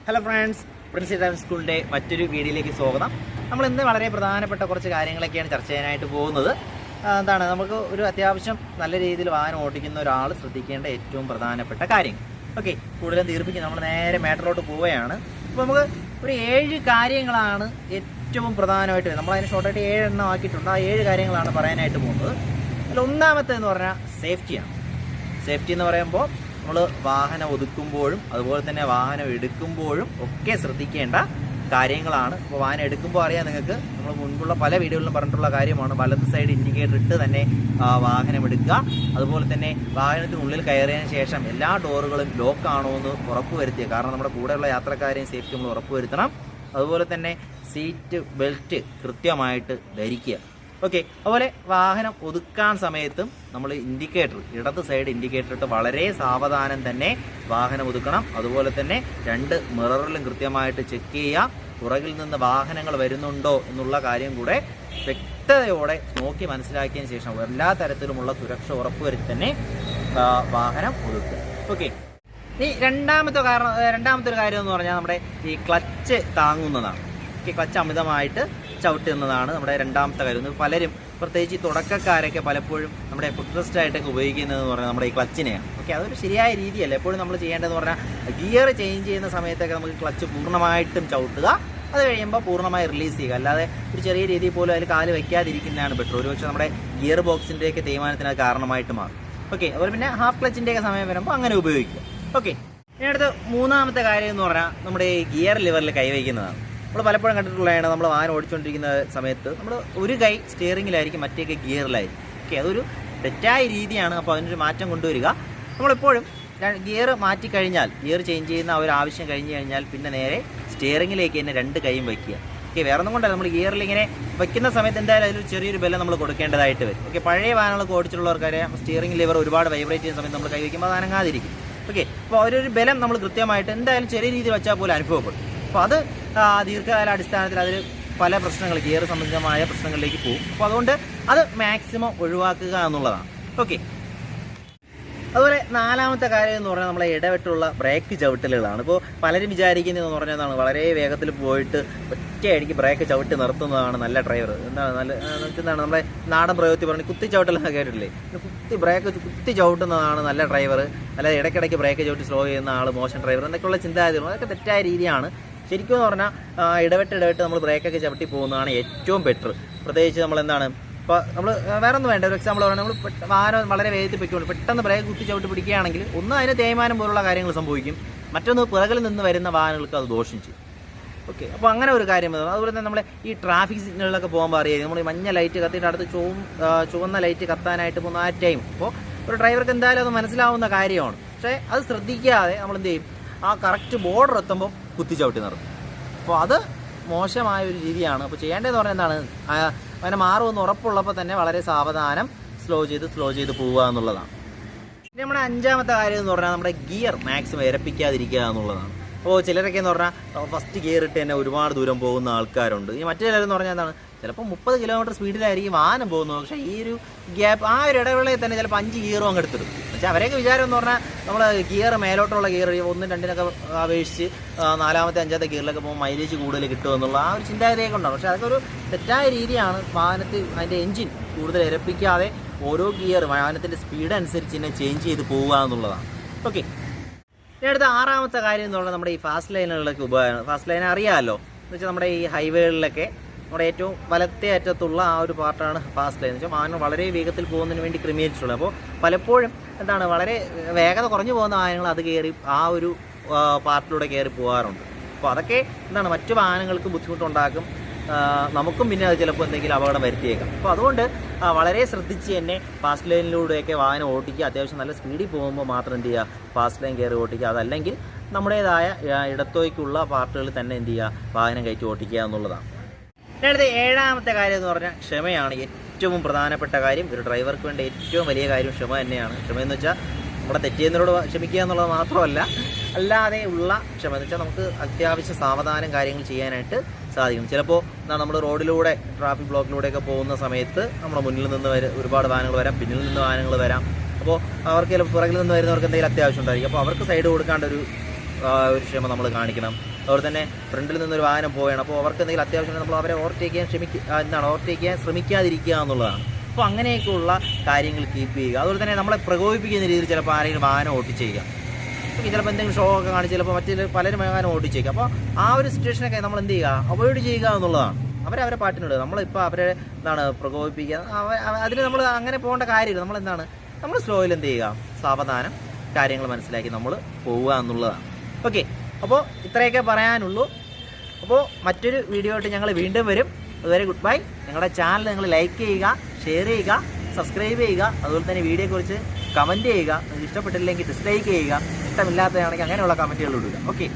Hello friends, Princy driving സ്കൂളിൻ്റെ മറ്റൊരു വീഡിയോയിലേക്ക് സ്വാഗതം. നമ്മൾ ഇന്ന് വളരെ പ്രധാനപ്പെട്ട കുറച്ച് കാര്യങ്ങളൊക്കെയാണ് ചർച്ച ചെയ്യാനായിട്ട് പോകുന്നത്. എന്താണ് നമുക്ക് ഒരു അത്യാവശ്യം നല്ല രീതിയിൽ വാഹനം ഓടിക്കുന്ന ഒരാൾ ശ്രദ്ധിക്കേണ്ട ഏറ്റവും പ്രധാനപ്പെട്ട കാര്യങ്ങൾ. ഓക്കെ, കൂടുതലും ദീർഘിക്കും നമ്മൾ നേരെ മാറ്ററിലോട്ട് പോവുകയാണ്. അപ്പോൾ നമുക്ക് ഒരു 7 കാര്യങ്ങളാണ് ഏറ്റവും പ്രധാനമായിട്ട് നമ്മളതിന് ഷോർട്ടായിട്ട് 7 എണ്ണം ആക്കിയിട്ടുണ്ട്. ആ 7 കാര്യങ്ങളാണ് പറയാനായിട്ട് പോകുന്നത്. അതിൽ ഒന്നാമത്തേന്ന് പറഞ്ഞാൽ സേഫ്റ്റിയാണ്. സേഫ്റ്റി എന്ന് പറയുമ്പോൾ നമ്മൾ വാഹനം ഒതുക്കുമ്പോഴും അതുപോലെ തന്നെ വാഹനം എടുക്കുമ്പോഴും ഒക്കെ ശ്രദ്ധിക്കേണ്ട കാര്യങ്ങളാണ്. ഇപ്പോൾ വാഹനം എടുക്കുമ്പോൾ അറിയാം നിങ്ങൾക്ക്, നമ്മൾ മുൻപുള്ള പല വീഡിയോകളിലും പറഞ്ഞിട്ടുള്ള കാര്യമാണ്. വലത് സൈഡ് ഇൻഡിക്കേറ്റർ ഇട്ട് തന്നെ വാഹനം എടുക്കുക. അതുപോലെ തന്നെ വാഹനത്തിനുള്ളിൽ കയറിയതിന് ശേഷം എല്ലാ ഡോറുകളും ലോക്ക് ആണോ എന്ന് ഉറപ്പുവരുത്തുക. കാരണം നമ്മുടെ കൂടെയുള്ള യാത്രക്കാരെയും സേഫ്റ്റി നമ്മൾ ഉറപ്പുവരുത്തണം. അതുപോലെ തന്നെ സീറ്റ് ബെൽറ്റ് കൃത്യമായിട്ട് ധരിക്കുക. ഓക്കെ, അതുപോലെ വാഹനം ഒതുക്കാൻ സമയത്തും നമ്മൾ ഇൻഡിക്കേറ്റർ, ഇടത് സൈഡ് ഇൻഡിക്കേറ്റർ ഇട്ട് വളരെ സാവധാനം തന്നെ വാഹനം ഒതുക്കണം. അതുപോലെ തന്നെ 2 മിററിലും കൃത്യമായിട്ട് ചെക്ക് ചെയ്യുക. പുറകിൽ നിന്ന് വാഹനങ്ങൾ വരുന്നുണ്ടോ എന്നുള്ള കാര്യം കൂടെ വ്യക്തതയോടെ നോക്കി മനസ്സിലാക്കിയതിന് ശേഷം എല്ലാ തരത്തിലുമുള്ള സുരക്ഷ ഉറപ്പുവരുത്തി തന്നെ വാഹനം ഒതുക്കുക. ഓക്കെ, ഈ രണ്ടാമത്തെ ഒരു കാര്യം എന്ന് പറഞ്ഞാൽ നമ്മുടെ ഈ ക്ലച്ച് താങ്ങുന്നതാണ്. ക്ലച്ച് അമിതമായിട്ട് ചവിട്ടുന്നതാണ് നമ്മുടെ രണ്ടാമത്തെ കാര്യം. പലരും പ്രത്യേകിച്ച് തുടക്കക്കാരൊക്കെ പലപ്പോഴും നമ്മുടെ ഫുഡ് ആയിട്ടൊക്കെ ഉപയോഗിക്കുന്നതെന്ന് പറഞ്ഞാൽ നമ്മുടെ ഈ ക്ലച്ചിനെയാണ്. ഓക്കെ, അതൊരു ശരിയായ രീതിയല്ല. എപ്പോഴും നമ്മൾ ചെയ്യേണ്ടതെന്ന് പറഞ്ഞാൽ ഗിയർ ചേഞ്ച് ചെയ്യുന്ന സമയത്തൊക്കെ നമുക്ക് ക്ലച്ച് പൂർണ്ണമായിട്ടും ചവിട്ടുക, അത് കഴിയുമ്പോൾ പൂർണ്ണമായി റിലീസ് ചെയ്യുക. അല്ലാതെ ഒരു ചെറിയ രീതിയിൽ പോലും അതിൽ കാല് വയ്ക്കാതിരിക്കുന്നതാണ് ബെറ്റർ. ഒരുപക്ഷെ നമ്മുടെ ഗിയർ ബോക്സിൻ്റെയൊക്കെ തേയ്മാനത്തിന് അത് കാരണമായിട്ട് മാറും. ഓക്കെ, അതുപോലെ പിന്നെ ഹാഫ് ക്ലച്ചിൻ്റെയൊക്കെ സമയം വരുമ്പോൾ അങ്ങനെ ഉപയോഗിക്കുക. ഓക്കെ, ഇനി അടുത്ത മൂന്നാമത്തെ കാര്യം എന്ന് പറഞ്ഞാൽ നമ്മുടെ ഈ ഗിയർ ലിവറിൽ കൈവയ്ക്കുന്നതാണ്. നമ്മൾ പലപ്പോഴും കണ്ടിട്ടുള്ളതാണ്, നമ്മൾ വാഹനം ഓടിച്ചുകൊണ്ടിരിക്കുന്ന സമയത്ത് നമ്മൾ ഒരു കൈ സ്റ്റിയറിങ്ങിലായിരിക്കും, മറ്റേ കൈ ഗിയറിലായിരിക്കും. ഓക്കെ, അതൊരു തെറ്റായ രീതിയാണ്. അപ്പോൾ അതിനൊരു മാറ്റം കൊണ്ടുവരിക. നമ്മളെപ്പോഴും ഗിയർ മാറ്റിക്കഴിഞ്ഞാൽ, ഗിയർ ചേഞ്ച് ചെയ്യുന്ന ഒരു ആവശ്യം കഴിഞ്ഞ് കഴിഞ്ഞാൽ പിന്നെ നേരെ സ്റ്റിയറിങ്ങിലേക്ക് തന്നെ 2 കൈയും വയ്ക്കുക. ഓക്കെ, വേറെ ഒന്നും കൊണ്ടല്ല, നമ്മൾ ഗിയറിൽ ഇങ്ങനെ വയ്ക്കുന്ന സമയത്ത് എന്തായാലും അതിലൊരു ചെറിയൊരു ബലം നമ്മൾ കൊടുക്കേണ്ടതായിട്ട് വരും. ഓക്കെ, പഴയ വാഹനങ്ങളൊക്കെ ഓടിച്ചിട്ടുള്ളവർക്കറിയാം, സ്റ്റിയറിംഗ് ലിവർ ഒരുപാട് വൈബ്രേറ്റ് ചെയ്യുന്ന സമയത്ത് നമ്മൾ കൈ വയ്ക്കുമ്പോൾ അത് അനങ്ങാതിരിക്കും. ഓക്കെ, അപ്പോൾ ഒരു ബലം നമ്മൾ കൃത്യമായിട്ട് എന്തായാലും ചെറിയ രീതിയിൽ വെച്ചാൽ പോലും അനുഭവപ്പെടും. അപ്പോൾ അത് ദീർഘകാല അടിസ്ഥാനത്തിൽ അതിൽ പല പ്രശ്നങ്ങൾ, ഗിയർ സംബന്ധമായ പ്രശ്നങ്ങളിലേക്ക് പോകും. അപ്പോൾ അതുകൊണ്ട് അത് മാക്സിമം ഒഴിവാക്കുക എന്നുള്ളതാണ്. ഓക്കെ, അതുപോലെ നാലാമത്തെ കാര്യം എന്ന് പറഞ്ഞാൽ നമ്മളെ ഇടവിട്ടുള്ള ബ്രേക്ക് ചവിട്ടലുകളാണ്. ഇപ്പോൾ പലരും വിചാരിക്കുന്നതെന്ന് പറഞ്ഞതാണ് വളരെ വേഗത്തിൽ പോയിട്ട് ഒറ്റയടിക്ക് ബ്രേക്ക് ചവിട്ടി നിർത്തുന്നതാണ് നല്ല ഡ്രൈവർ. എന്താണ് നമ്മുടെ നാടൻ പ്രയോഗത്തിൽ പറഞ്ഞ് കുത്തി ചവിട്ടലെന്ന് കേട്ടിട്ടില്ലേ? കുത്തി ചവിട്ടുന്നതാണ് നല്ല ഡ്രൈവർ, അല്ലാതെ ഇടയ്ക്കിടയ്ക്ക് ബ്രേക്ക് ചവിട്ടി സ്ലോ ചെയ്യുന്ന ആൾ മോശം ഡ്രൈവർ എന്നൊക്കെയുള്ള ചിന്താഗതികളും അതൊക്കെ തെറ്റായ രീതിയാണ്. ശരിക്കും എന്ന് പറഞ്ഞാൽ ഇടവിട്ട് നമ്മൾ ബ്രേക്കൊക്കെ ചവിട്ടി പോകുന്നതാണ് ഏറ്റവും ബെറ്റർ. പ്രത്യേകിച്ച് നമ്മളെന്താണ്, ഇപ്പോൾ നമ്മൾ വേറെ ഒന്നും വേണ്ട, ഒരു എക്സാമ്പിൾ പറഞ്ഞാൽ നമ്മൾ വാഹനം വളരെ വേഗത്തിൽ പൊയ്ക്കൊണ്ട് പെട്ടെന്ന് ബ്രേക്ക് കുത്തി ചവിട്ടി പിടിക്കുകയാണെങ്കിൽ ഒന്ന് അതിന് തേയ്മാനം പോലുള്ള കാര്യങ്ങൾ സംഭവിക്കും, മറ്റൊന്ന് പിറകിൽ നിന്ന് വരുന്ന വാഹനങ്ങൾക്ക് അത് ദോഷം ചെയ്യും. ഓക്കെ, അപ്പോൾ അങ്ങനെ ഒരു കാര്യം വരുന്നത്. അതുപോലെ തന്നെ നമ്മൾ ഈ ട്രാഫിക് സിഗ്നലിലൊക്കെ പോകുമ്പോൾ അറിയാം, നമ്മൾ ഈ മഞ്ഞ ലൈറ്റ് കത്തിയിട്ട് അടുത്ത് ചുവന്ന ലൈറ്റ് കത്താനായിട്ട് പോകുന്ന ആ ടൈം, അപ്പോൾ ഒരു ഡ്രൈവർക്ക് എന്തായാലും അത് മനസ്സിലാവുന്ന കാര്യമാണ്. പക്ഷേ അത് ശ്രദ്ധിക്കാതെ നമ്മൾ എന്ത് ചെയ്യും, ആ കറക്റ്റ് ബോർഡർ എത്തുമ്പോൾ കുത്തി ചവിട്ടി നിർത്തും. അപ്പോൾ അത് മോശമായ ഒരു രീതിയാണ്. അപ്പോൾ ചെയ്യേണ്ടതെന്ന് പറഞ്ഞാൽ എന്താണ്, അങ്ങനെ മാറുമെന്ന് ഉറപ്പുള്ളപ്പോൾ തന്നെ വളരെ സാവധാനം സ്ലോ ചെയ്ത് പോവുക എന്നുള്ളതാണ്. പിന്നെ നമ്മുടെ 5ാമത്തെ കാര്യം എന്ന് പറഞ്ഞാൽ നമ്മുടെ ഗിയർ മാക്സിമം ഇരപ്പിക്കാതിരിക്കുക എന്നുള്ളതാണ്. അപ്പോൾ ചിലരൊക്കെ എന്ന് പറഞ്ഞാൽ ഫസ്റ്റ് ഗിയർ ഇട്ട് തന്നെ ഒരുപാട് ദൂരം പോകുന്ന ആൾക്കാരുണ്ട്. ഈ മറ്റു ചിലരെന്ന് പറഞ്ഞാൽ എന്താണ്, ചിലപ്പോൾ 30 കിലോമീറ്റർ സ്പീഡിലായിരിക്കും വാഹനം പോകുന്നത്. പക്ഷേ ഈ ഒരു ഗ്യാപ്പ്, ആ ഒരു ഇടവേളയിൽ തന്നെ ചിലപ്പോൾ 5 ഗിയറും അങ്ങ് എടുത്തിടും. പക്ഷേ അവരെയൊക്കെ വിചാരം എന്ന് പറഞ്ഞാൽ നമ്മൾ ഗിയർ മേലോട്ടുള്ള ഗിയർ 1, 2 അപേക്ഷിച്ച് 4ാമത്തെ 5ാമത്തെ ഗിയറിലൊക്കെ പോകുമ്പോൾ മൈലേജ് കൂടുതൽ കിട്ടുമെന്നുള്ള ആ ഒരു ചിന്താഗതിയൊക്കെ ഉണ്ടാകും. പക്ഷേ അതൊക്കെ ഒരു തെറ്റായ രീതിയാണ്. വാഹനത്തിൽ അതിൻ്റെ എൻജിൻ കൂടുതൽ ഇരപ്പിക്കാതെ ഓരോ ഗിയർ വാഹനത്തിൻ്റെ സ്പീഡ് അനുസരിച്ച് തന്നെ ചേഞ്ച് ചെയ്ത് പോവുക എന്നുള്ളതാണ്. ഓക്കെ, ഇനി അടുത്ത 6ാമത്തെ കാര്യം എന്ന് പറഞ്ഞാൽ നമ്മുടെ ഈ ഫാസ്റ്റ് ലൈനുകളിലൊക്കെ ഉപകാരം. ഫാസ്റ്റ് ലൈൻ അറിയാമല്ലോ, എന്ന് വെച്ചാൽ നമ്മുടെ ഈ ഹൈവേകളിലൊക്കെ നമ്മുടെ ഏറ്റവും വലത്തെ അറ്റത്തുള്ള ആ ഒരു പാർട്ടാണ് ഫാസ്റ്റ് ലൈൻ. എന്ന് വെച്ചാൽ വാഹനം വളരെ വേഗത്തിൽ പോകുന്നതിന് വേണ്ടി ക്രമീകരിച്ചിട്ടുള്ളത്. അപ്പോൾ പലപ്പോഴും എന്താണ്, വളരെ വേഗത കുറഞ്ഞു പോകുന്ന വാഹനങ്ങൾ അത് കയറി ആ ഒരു പാർട്ടിലൂടെ കയറി പോകാറുണ്ട്. അപ്പോൾ അതൊക്കെ എന്താണ്, മറ്റു വാഹനങ്ങൾക്ക് ബുദ്ധിമുട്ടുണ്ടാക്കും, നമുക്കും പിന്നെ അത് ചിലപ്പോൾ എന്തെങ്കിലും അപകടം വരുത്തിയേക്കാം. അപ്പോൾ അതുകൊണ്ട് വളരെ ശ്രദ്ധിച്ച് തന്നെ ഫാസ്റ്റ് ലൈനിലൂടെയൊക്കെ വാഹനം ഓടിക്കുക. അത്യാവശ്യം നല്ല സ്പീഡിൽ പോകുമ്പോൾ മാത്രം എന്ത് ചെയ്യുക, ഫാസ്റ്റ് ലൈൻ കയറി ഓടിക്കുക. അതല്ലെങ്കിൽ നമ്മുടേതായ ഇടത്തോയ്ക്കുള്ള പാർട്ടുകളിൽ തന്നെ എന്ത് ചെയ്യുക, വാഹനം കയറ്റി ഓടിക്കുക എന്നുള്ളതാണ്. അടുത്ത 7ാമത്തെ കാര്യം എന്ന് പറഞ്ഞാൽ ക്ഷമയാണ്. ഏറ്റവും പ്രധാനപ്പെട്ട കാര്യം, ഒരു ഡ്രൈവർക്ക് വേണ്ട ഏറ്റവും വലിയ കാര്യം ക്ഷമ തന്നെയാണ്. ക്ഷമയെന്ന് വെച്ചാൽ നമ്മുടെ തെറ്റിയെന്നോട് ക്ഷമിക്കുക എന്നുള്ളത് മാത്രമല്ല, അല്ലാതെ ഉള്ള ക്ഷമ എന്ന് വെച്ചാൽ നമുക്ക് അത്യാവശ്യം സാവധാനം കാര്യങ്ങൾ ചെയ്യാനായിട്ട് സാധിക്കും. ചിലപ്പോൾ നമ്മൾ റോഡിലൂടെ ട്രാഫിക് ബ്ലോക്കിലൂടെയൊക്കെ പോകുന്ന സമയത്ത് നമ്മുടെ മുന്നിൽ നിന്ന് ഒരുപാട് വാഹനങ്ങൾ വരാം, പിന്നിൽ നിന്ന് വാഹനങ്ങൾ വരാം. അപ്പോൾ അവർക്ക് പുറകിൽ നിന്ന് വരുന്നവർക്ക് എന്തെങ്കിലും അത്യാവശ്യം ഉണ്ടായിരിക്കും. അപ്പോൾ അവർക്ക് സൈഡ് കൊടുക്കാണ്ട് ഒരു ക്ഷമ നമ്മൾ കാണിക്കണം. അതുപോലെ തന്നെ ഫ്രണ്ടിൽ നിന്നൊരു വാഹനം പോവുകയാണ്. അപ്പോൾ അവർക്ക് എന്തെങ്കിലും അത്യാവശ്യം നമ്മൾ അവരെ ഓവർടേക്ക് ചെയ്യാൻ ശ്രമിക്കാതിരിക്കുക എന്നുള്ളതാണ്. അപ്പോൾ അങ്ങനെയൊക്കെയുള്ള കാര്യങ്ങൾ കീപ്പ് ചെയ്യുക. അതുപോലെ തന്നെ നമ്മളെ പ്രകോപിപ്പിക്കുന്ന രീതിയിൽ ചിലപ്പോൾ ആരെങ്കിലും വാഹനം ഓട്ടിച്ചേക്കുക, ചിലപ്പോൾ എന്തെങ്കിലും ഷോ ഒക്കെ കാണിച്ച് ചിലപ്പോൾ പലരും വാഹനം ഓട്ടിച്ചേക്കുക. അപ്പോൾ ആ ഒരു സിറ്റുവേഷനൊക്കെ നമ്മൾ എന്ത് ചെയ്യുക, അവോയ്ഡ് ചെയ്യുക എന്നുള്ളതാണ്. അവരെ പാട്ടിനോട് നമ്മളിപ്പോൾ അവരെ പ്രകോപിപ്പിക്കുക, അതിന് നമ്മൾ അങ്ങനെ പോകേണ്ട കാര്യമില്ല. നമ്മൾ സ്ലോയിൽ എന്ത് ചെയ്യുക, സാവധാനം കാര്യങ്ങൾ മനസ്സിലാക്കി നമ്മൾ പോവുക എന്നുള്ളതാണ്. ഓക്കെ, അപ്പോൾ ഇത്രയൊക്കെ പറയാനുള്ളൂ. അപ്പോൾ മറ്റൊരു വീഡിയോ ആയിട്ട് ഞങ്ങൾ വീണ്ടും വരും. അതുവരെ ഗുഡ് ബൈ. ഞങ്ങളുടെ ചാനൽ നിങ്ങൾ ലൈക്ക് ചെയ്യുക, ഷെയർ ചെയ്യുക, സബ്സ്ക്രൈബ് ചെയ്യുക. അതുപോലെ തന്നെ വീഡിയോയെക്കുറിച്ച് കമൻറ്റ് ചെയ്യുക. നിങ്ങൾക്ക് ഇഷ്ടപ്പെട്ടില്ലെങ്കിൽ ഡിസ്ലൈക്ക് ചെയ്യുക. ഇഷ്ടമില്ലാത്തതാണെങ്കിൽ അങ്ങനെയുള്ള കമൻറ്റുകൾ ഇടുക. ഓക്കെ.